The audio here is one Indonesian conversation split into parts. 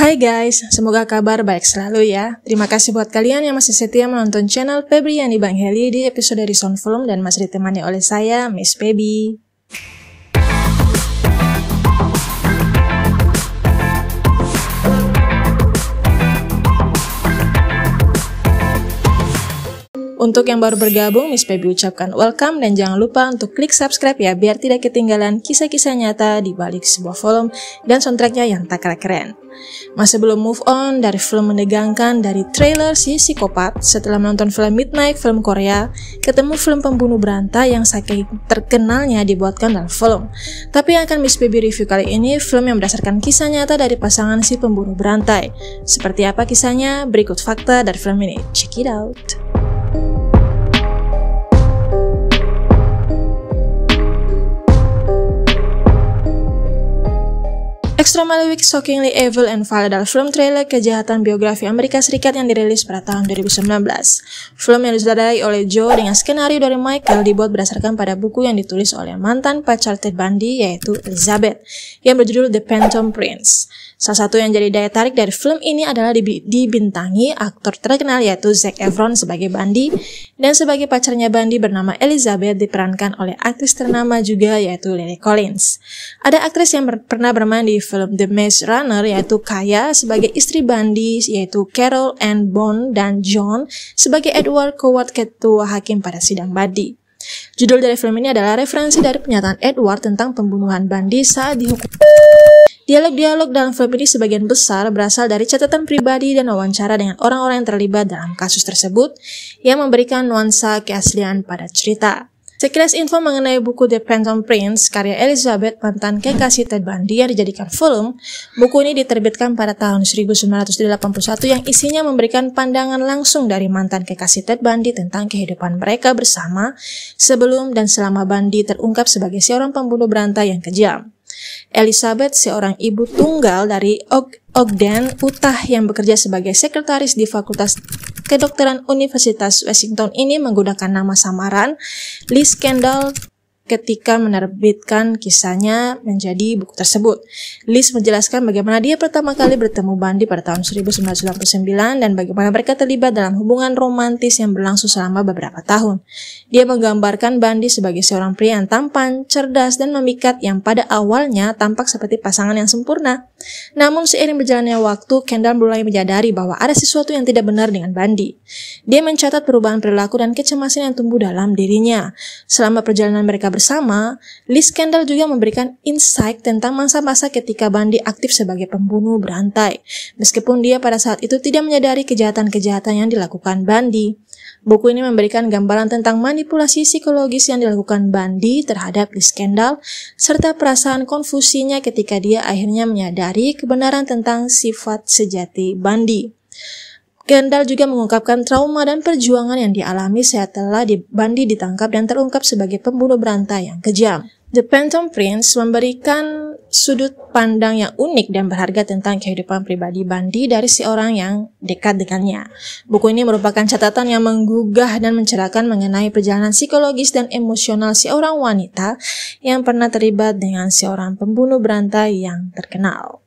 Hai guys, semoga kabar baik selalu ya. Terima kasih buat kalian yang masih setia menonton channel Febriani Bang Heli di episode Resound Film dan masih ditemani oleh saya, Miss Feby. Untuk yang baru bergabung, Miss Feby ucapkan welcome dan jangan lupa untuk klik subscribe ya biar tidak ketinggalan kisah-kisah nyata di balik sebuah film dan soundtracknya yang tak kalah keren. Masih belum move on dari film menegangkan dari trailer si psikopat setelah menonton film Midnight, film Korea, ketemu film pembunuh berantai yang saking terkenalnya dibuatkan dalam film. Tapi yang akan Miss Feby review kali ini film yang berdasarkan kisah nyata dari pasangan si pembunuh berantai. Seperti apa kisahnya? Berikut fakta dari film ini. Check it out. Extremely Shockingly Evil and Vile adalah film trailer kejahatan biografi Amerika Serikat yang dirilis pada tahun 2019. Film yang disutradarai oleh Joe dengan skenario dari Michael dibuat berdasarkan pada buku yang ditulis oleh mantan pacar Ted Bundy yaitu Elizabeth yang berjudul The Phantom Prince. Salah satu yang jadi daya tarik dari film ini adalah dibintangi aktor terkenal yaitu Zac Efron sebagai Bundy dan sebagai pacarnya Bundy bernama Elizabeth diperankan oleh aktris ternama juga yaitu Lily Collins. Ada aktris yang pernah bermain di film The Maze Runner yaitu Kaya sebagai istri Bundy yaitu Carol Ann Bond dan John sebagai Edward Coward ketua hakim pada sidang Bundy. Judul dari film ini adalah referensi dari pernyataan Edward tentang pembunuhan Bundy saat dihukum. Dialog-dialog dalam film ini sebagian besar berasal dari catatan pribadi dan wawancara dengan orang-orang yang terlibat dalam kasus tersebut yang memberikan nuansa keaslian pada cerita. Sekilas info mengenai buku The Phantom Prince karya Elizabeth, mantan kekasih Ted Bundy yang dijadikan film. Buku ini diterbitkan pada tahun 1981 yang isinya memberikan pandangan langsung dari mantan kekasih Ted Bundy tentang kehidupan mereka bersama sebelum dan selama Bundy terungkap sebagai seorang pembunuh berantai yang kejam. Elizabeth, seorang ibu tunggal dari Ogden, Utah yang bekerja sebagai sekretaris di Fakultas Kedokteran Universitas Washington ini menggunakan nama samaran Liz Kendall ketika menerbitkan kisahnya menjadi buku tersebut. Liz menjelaskan bagaimana dia pertama kali bertemu Bundy pada tahun 1999 dan bagaimana mereka terlibat dalam hubungan romantis yang berlangsung selama beberapa tahun. Dia menggambarkan Bundy sebagai seorang pria yang tampan, cerdas, dan memikat yang pada awalnya tampak seperti pasangan yang sempurna. Namun seiring berjalannya waktu, Kendall mulai menyadari bahwa ada sesuatu yang tidak benar dengan Bundy. Dia mencatat perubahan perilaku dan kecemasan yang tumbuh dalam dirinya. Selama perjalanan mereka bersama, Liz Kendall juga memberikan insight tentang masa-masa ketika Bundy aktif sebagai pembunuh berantai, meskipun dia pada saat itu tidak menyadari kejahatan-kejahatan yang dilakukan Bundy. Buku ini memberikan gambaran tentang manipulasi psikologis yang dilakukan Bundy terhadap Liz Kendall, serta perasaan konfusinya ketika dia akhirnya menyadari kebenaran tentang sifat sejati Bundy. Kendall juga mengungkapkan trauma dan perjuangan yang dialami setelah Bundy ditangkap dan terungkap sebagai pembunuh berantai yang kejam. The Phantom Prince memberikan sudut pandang yang unik dan berharga tentang kehidupan pribadi Bundy dari seorang yang dekat dengannya. Buku ini merupakan catatan yang menggugah dan mencerahkan mengenai perjalanan psikologis dan emosional seorang wanita yang pernah terlibat dengan seorang pembunuh berantai yang terkenal.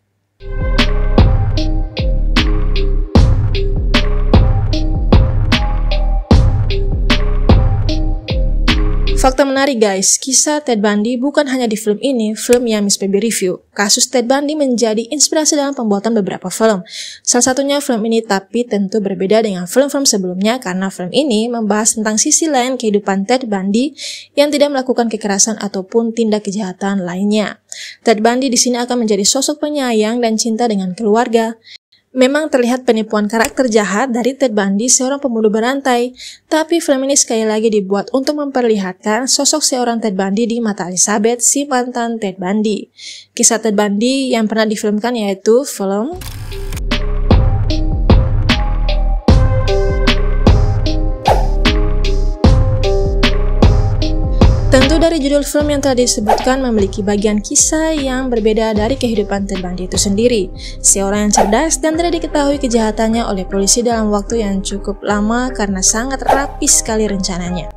Fakta menarik guys, kisah Ted Bundy bukan hanya di film ini, film yang Miss Feby review. Kasus Ted Bundy menjadi inspirasi dalam pembuatan beberapa film. Salah satunya film ini, tapi tentu berbeda dengan film-film sebelumnya karena film ini membahas tentang sisi lain kehidupan Ted Bundy yang tidak melakukan kekerasan ataupun tindak kejahatan lainnya. Ted Bundy di sini akan menjadi sosok penyayang dan cinta dengan keluarga. Memang terlihat penipuan karakter jahat dari Ted Bundy, seorang pembunuh berantai, tapi film ini sekali lagi dibuat untuk memperlihatkan sosok seorang Ted Bundy di mata Elizabeth, si mantan Ted Bundy. Kisah Ted Bundy yang pernah difilmkan yaitu film Tentu dari judul film yang telah disebutkan memiliki bagian kisah yang berbeda dari kehidupan Ted Bundy itu sendiri. Seorang yang cerdas dan tidak diketahui kejahatannya oleh polisi dalam waktu yang cukup lama karena sangat rapi sekali rencananya.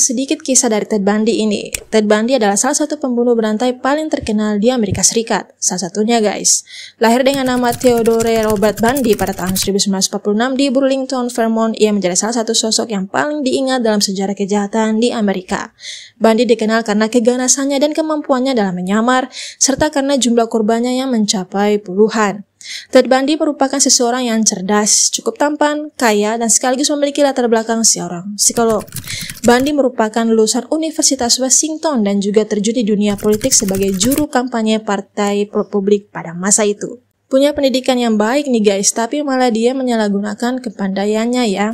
membahas sedikit kisah dari Ted Bundy ini. Ted Bundy adalah salah satu pembunuh berantai paling terkenal di Amerika Serikat. Salah satunya guys, lahir dengan nama Theodore Robert Bundy pada tahun 1946 di Burlington, Vermont. Ia menjadi salah satu sosok yang paling diingat dalam sejarah kejahatan di Amerika. Bundy dikenal karena keganasannya dan kemampuannya dalam menyamar, serta karena jumlah korbannya yang mencapai puluhan. Ted Bundy merupakan seseorang yang cerdas, cukup tampan, kaya, dan sekaligus memiliki latar belakang seorang psikolog. Bundy merupakan lulusan Universitas Washington dan juga terjun di dunia politik sebagai juru kampanye Partai Republik pada masa itu. Punya pendidikan yang baik nih guys, tapi malah dia menyalahgunakan kepandaiannya ya.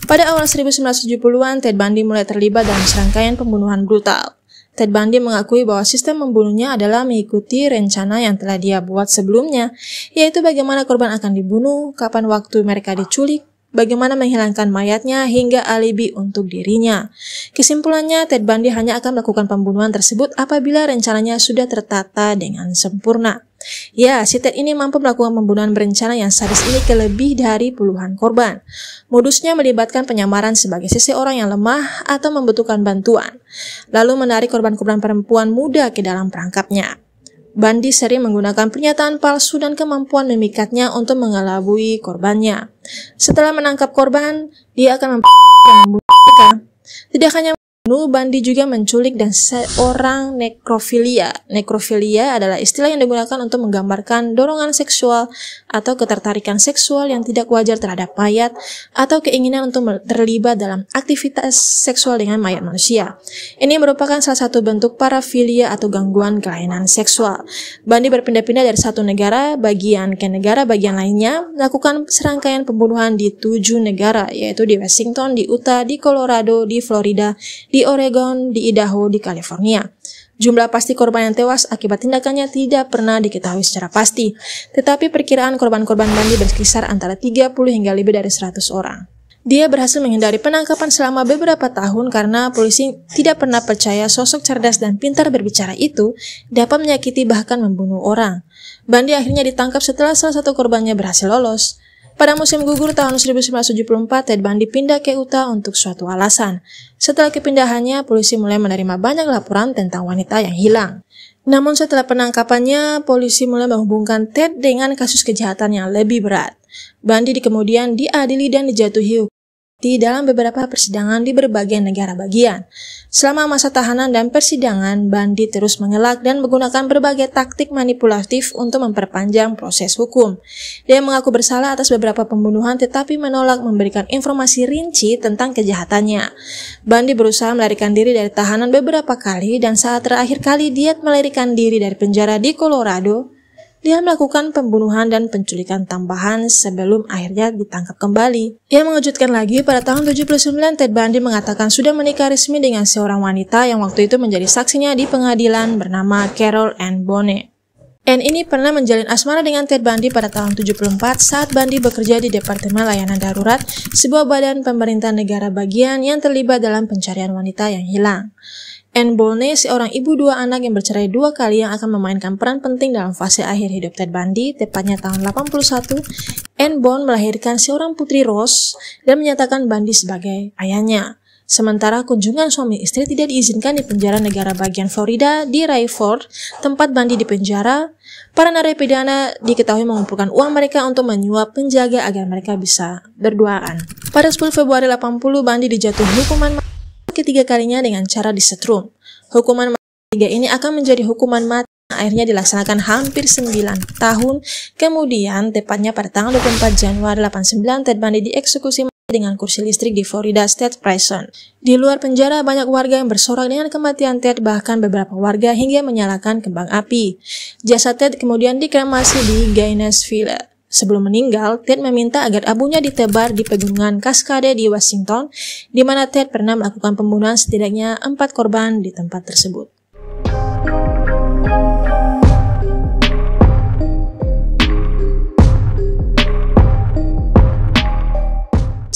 Pada awal 1970-an, Ted Bundy mulai terlibat dalam serangkaian pembunuhan brutal. Ted Bundy mengakui bahwa sistem membunuhnya adalah mengikuti rencana yang telah dia buat sebelumnya, yaitu bagaimana korban akan dibunuh, kapan waktu mereka diculik, bagaimana menghilangkan mayatnya, hingga alibi untuk dirinya. Kesimpulannya, Ted Bundy hanya akan melakukan pembunuhan tersebut apabila rencananya sudah tertata dengan sempurna. Ya, si Ted ini mampu melakukan pembunuhan berencana yang sadis ini ke lebih dari puluhan korban. Modusnya melibatkan penyamaran sebagai seseorang yang lemah atau membutuhkan bantuan, lalu menarik korban-korban perempuan muda ke dalam perangkapnya. Bundy sering menggunakan pernyataan palsu dan kemampuan memikatnya untuk mengelabui korbannya. Setelah menangkap korban, dia akan membunuh mereka. Tidak hanya Bundy juga menculik dan seorang nekrofilia. Nekrofilia adalah istilah yang digunakan untuk menggambarkan dorongan seksual atau ketertarikan seksual yang tidak wajar terhadap mayat atau keinginan untuk terlibat dalam aktivitas seksual dengan mayat manusia. Ini merupakan salah satu bentuk parafilia atau gangguan kelainan seksual. Bundy berpindah-pindah dari satu negara bagian ke negara bagian lainnya, melakukan serangkaian pembunuhan di 7 negara, yaitu di Washington, di Utah, di Colorado, di Florida, di Oregon, di Idaho, di California. Jumlah pasti korban yang tewas akibat tindakannya tidak pernah diketahui secara pasti, tetapi perkiraan korban-korban Bundy berkisar antara 30 hingga lebih dari 100 orang. Dia berhasil menghindari penangkapan selama beberapa tahun karena polisi tidak pernah percaya sosok cerdas dan pintar berbicara itu dapat menyakiti bahkan membunuh orang. Bundy akhirnya ditangkap setelah salah satu korbannya berhasil lolos. Pada musim gugur tahun 1974, Ted Bundy pindah ke Utah untuk suatu alasan. Setelah kepindahannya, polisi mulai menerima banyak laporan tentang wanita yang hilang. Namun setelah penangkapannya, polisi mulai menghubungkan Ted dengan kasus kejahatan yang lebih berat. Bundy kemudian diadili dan dijatuhi hukuman dalam beberapa persidangan di berbagai negara bagian. Selama masa tahanan dan persidangan, Bundy terus mengelak dan menggunakan berbagai taktik manipulatif untuk memperpanjang proses hukum. Dia mengaku bersalah atas beberapa pembunuhan tetapi menolak memberikan informasi rinci tentang kejahatannya. Bundy berusaha melarikan diri dari tahanan beberapa kali dan saat terakhir kali dia melarikan diri dari penjara di Colorado, dia melakukan pembunuhan dan penculikan tambahan sebelum akhirnya ditangkap kembali. Yang mengejutkan lagi, pada tahun 79, Ted Bundy mengatakan sudah menikah resmi dengan seorang wanita yang waktu itu menjadi saksinya di pengadilan bernama Carol Ann Bone. Ann ini pernah menjalin asmara dengan Ted Bundy pada tahun 74 saat Bundy bekerja di Departemen Layanan Darurat, sebuah badan pemerintah negara bagian yang terlibat dalam pencarian wanita yang hilang. Ann Bone, seorang ibu 2 anak yang bercerai 2 kali yang akan memainkan peran penting dalam fase akhir hidup Ted Bundy, tepatnya tahun 81, Ann Bone melahirkan seorang putri Rose dan menyatakan Bundy sebagai ayahnya. Sementara kunjungan suami istri tidak diizinkan di penjara negara bagian Florida di Rayford, tempat Bundy dipenjara. Para narapidana diketahui mengumpulkan uang mereka untuk menyuap penjaga agar mereka bisa berduaan. Pada 10 Februari 80, Bundy dijatuhi hukuman ketiga kalinya dengan cara disetrum. Hukuman ketiga ini akan menjadi hukuman mati yang akhirnya dilaksanakan hampir 9 tahun. Kemudian, tepatnya pada tanggal 24 Januari 89, Ted Bundy dieksekusi dengan kursi listrik di Florida State Prison. Di luar penjara, banyak warga yang bersorak dengan kematian Ted, bahkan beberapa warga hingga menyalakan kembang api. Jasad Ted kemudian dikremasi di Gainesville. Sebelum meninggal, Ted meminta agar abunya ditebar di pegunungan Cascade di Washington, di mana Ted pernah melakukan pembunuhan setidaknya 4 korban di tempat tersebut.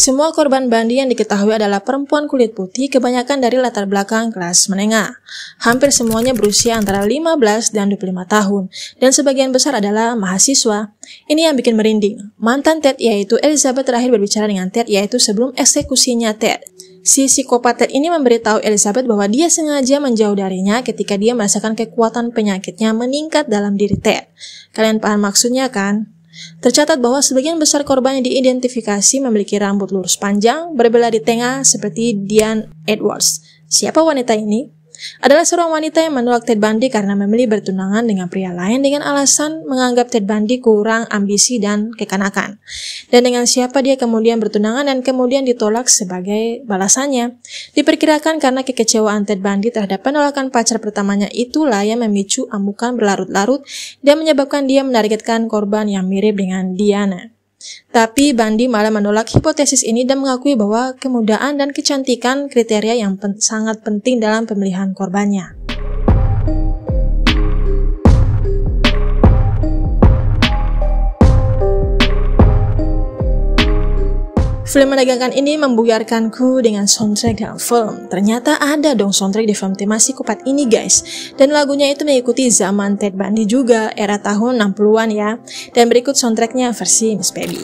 Semua korban Bundy yang diketahui adalah perempuan kulit putih, kebanyakan dari latar belakang kelas menengah. Hampir semuanya berusia antara 15 dan 25 tahun, dan sebagian besar adalah mahasiswa. Ini yang bikin merinding. Mantan Ted yaitu Elizabeth terakhir berbicara dengan Ted yaitu sebelum eksekusinya Ted. Si psikopat Ted ini memberitahu Elizabeth bahwa dia sengaja menjauh darinya ketika dia merasakan kekuatan penyakitnya meningkat dalam diri Ted. Kalian paham maksudnya kan? Tercatat bahwa sebagian besar korban yang diidentifikasi memiliki rambut lurus panjang, berbelah di tengah seperti Diane Edwards. Siapa wanita ini? Adalah seorang wanita yang menolak Ted Bundy karena memilih bertunangan dengan pria lain dengan alasan menganggap Ted Bundy kurang ambisi dan kekanakan. Dan dengan siapa dia kemudian bertunangan dan kemudian ditolak sebagai balasannya. Diperkirakan karena kekecewaan Ted Bundy terhadap penolakan pacar pertamanya itulah yang memicu amukan berlarut-larut dan menyebabkan dia menargetkan korban yang mirip dengan Diana. Tapi Bundy malah menolak hipotesis ini dan mengakui bahwa kemudaan dan kecantikan kriteria yang sangat penting dalam pemilihan korbannya. Film menegangkan ini membuyarkanku dengan soundtrack dalam film. Ternyata ada dong soundtrack di film tema psikopat ini guys. Dan lagunya itu mengikuti zaman Ted Bundy juga, era tahun 60-an ya. Dan berikut soundtracknya versi Miss Baby.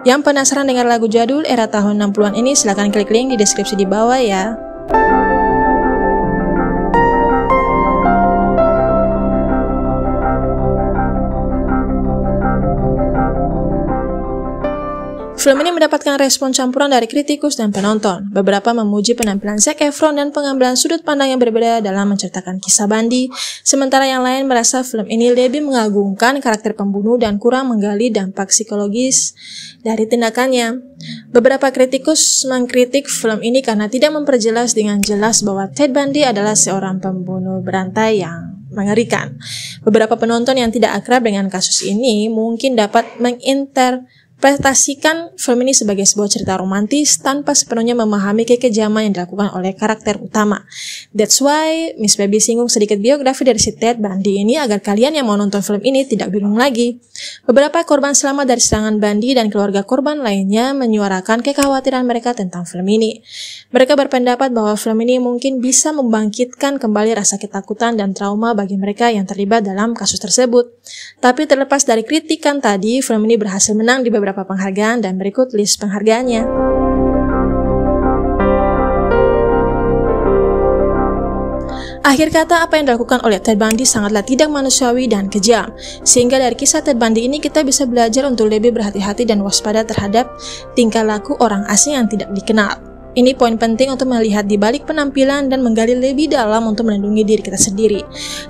Yang penasaran dengan lagu jadul era tahun 60-an ini, silahkan klik link di deskripsi di bawah ya. Film ini mendapatkan respon campuran dari kritikus dan penonton. Beberapa memuji penampilan Zac Efron dan pengambilan sudut pandang yang berbeda dalam menceritakan kisah Bundy, sementara yang lain merasa film ini lebih mengagungkan karakter pembunuh dan kurang menggali dampak psikologis dari tindakannya. Beberapa kritikus mengkritik film ini karena tidak memperjelas dengan jelas bahwa Ted Bundy adalah seorang pembunuh berantai yang mengerikan. Beberapa penonton yang tidak akrab dengan kasus ini mungkin dapat menginterpretasikan film ini sebagai sebuah cerita romantis tanpa sepenuhnya memahami kekejaman yang dilakukan oleh karakter utama. That's why Miss Baby singgung sedikit biografi dari si Ted Bundy ini agar kalian yang mau nonton film ini tidak bingung lagi. Beberapa korban selamat dari serangan Bundy dan keluarga korban lainnya menyuarakan kekhawatiran mereka tentang film ini. Mereka berpendapat bahwa film ini mungkin bisa membangkitkan kembali rasa ketakutan dan trauma bagi mereka yang terlibat dalam kasus tersebut. Tapi terlepas dari kritikan tadi, film ini berhasil menang di beberapa penghargaan dan berikut list penghargaannya. Akhir kata, apa yang dilakukan oleh Ted Bundy sangatlah tidak manusiawi dan kejam. Sehingga dari kisah Ted Bundy ini kita bisa belajar untuk lebih berhati-hati dan waspada terhadap tingkah laku orang asing yang tidak dikenal. Ini poin penting untuk melihat di balik penampilan dan menggali lebih dalam untuk melindungi diri kita sendiri.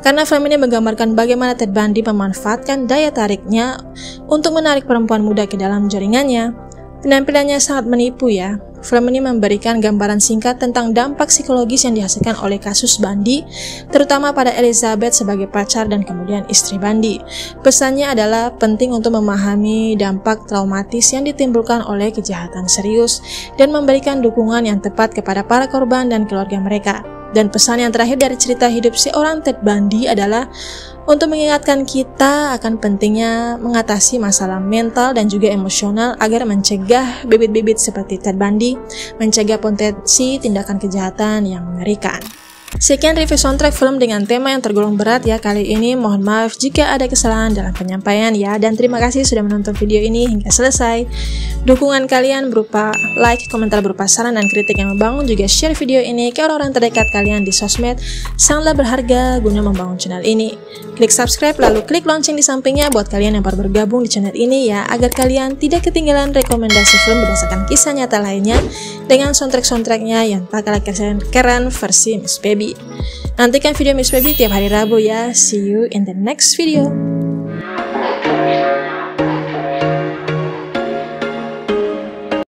Karena film ini menggambarkan bagaimana Ted Bundy memanfaatkan daya tariknya untuk menarik perempuan muda ke dalam jaringannya. Penampilannya sangat menipu ya. Film ini memberikan gambaran singkat tentang dampak psikologis yang dihasilkan oleh kasus Bundy, terutama pada Elizabeth sebagai pacar dan kemudian istri Bundy. Pesannya adalah penting untuk memahami dampak traumatis yang ditimbulkan oleh kejahatan serius dan memberikan dukungan yang tepat kepada para korban dan keluarga mereka. Dan pesan yang terakhir dari cerita hidup seorang Ted Bundy adalah untuk mengingatkan kita akan pentingnya mengatasi masalah mental dan juga emosional agar mencegah bibit-bibit seperti Ted Bundy, mencegah potensi tindakan kejahatan yang mengerikan. Sekian review soundtrack film dengan tema yang tergolong berat ya kali ini. Mohon maaf jika ada kesalahan dalam penyampaian ya, dan terima kasih sudah menonton video ini hingga selesai. Dukungan kalian berupa like, komentar berupa saran dan kritik yang membangun, juga share video ini ke orang-orang terdekat kalian di sosmed, sangatlah berharga guna membangun channel ini. Klik subscribe lalu klik lonceng di sampingnya buat kalian yang baru bergabung di channel ini ya, agar kalian tidak ketinggalan rekomendasi film berdasarkan kisah nyata lainnya dengan soundtrack-soundtracknya yang tak kalah keren versi Miss Baby. Nantikan video Miss Baby tiap hari Rabu ya. See you in the next video.